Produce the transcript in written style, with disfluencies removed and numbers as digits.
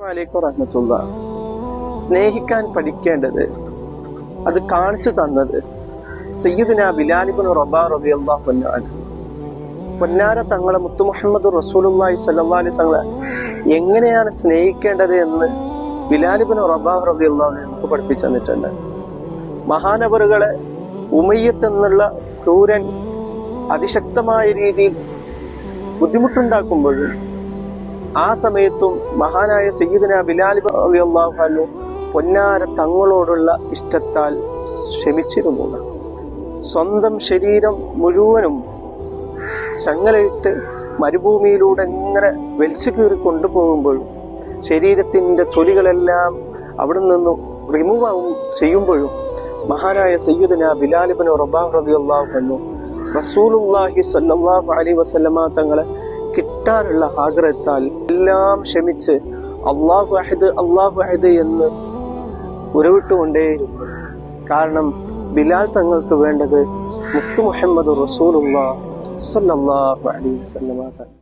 അലൈക്കും റഹ്മത്തുള്ളാഹി. സ്നേഹിക്കാൻ പഠിക്കേണ്ടത്, അത് കാണിച്ചു തന്നത് സയ്യിദുനാ ബിലാൽ ഇബ്നു റബാഹ് റളിയല്ലാഹു അൻഹു. പൊന്നാര തങ്ങളെ മുത്തു മുഹമ്മദ് റസൂലുള്ളാഹി സ്വല്ലല്ലാഹു അലൈഹി വസല്ലം എങ്ങനെയാണ് സ്നേഹിക്കേണ്ടത് എന്ന് ബിലാൽ ഇബ്നു റബാഹ് റളിയല്ലാഹു അൻഹു നമുക്ക് പഠിപ്പിച്ചു തന്നിട്ടുണ്ട്. മഹാനവറുകളെ ഉമയ്യത്ത് എന്നുള്ള ക്രൂരൻ അതിശക്തമായ രീതിയിൽ ബുദ്ധിമുട്ടുണ്ടാക്കുമ്പോഴും ആ സമയത്തും മഹാനായ സയ്യിദുനാ ബിലാൽ റളിയല്ലാഹു അൻഹു പൊന്നാര തങ്ങളോടുള്ള ഇഷ്ടത്താൽ ക്ഷമിച്ചിരുന്നു. സ്വന്തം ശരീരം മുഴുവനും ചങ്ങലയിട്ട് മരുഭൂമിയിലൂടെ ഇങ്ങനെ വലിച്ചു കീറി കൊണ്ടുപോകുമ്പോഴും ശരീരത്തിന്റെ തൊലികളെല്ലാം അവിടെ നിന്നും റിമൂവ് ചെയ്യുമ്പോഴും മഹാനായ സയ്യിദുനാ ബിലാൽ ഇബ്നു റബാഹ് റളിയല്ലാഹു അൻഹു റസൂലുള്ളാഹി സ്വല്ലല്ലാഹു അലൈഹി വസല്ലമ തങ്ങളെ കിട്ടാനുള്ള ആഗ്രഹത്താൽ എല്ലാം ക്ഷമിച്ച് അല്ലാഹു അഹദ് എന്ന് ഉരുവിട്ടുകൊണ്ടേയിരുന്നു. കാരണം ബിലാൽ തങ്ങൾക്ക് വേണ്ടത് മുത്തു മുഹമ്മദ് റസൂലുള്ളാഹി സ്വല്ലല്ലാഹു അലൈഹി വസല്ലമ തങ്ങൾ.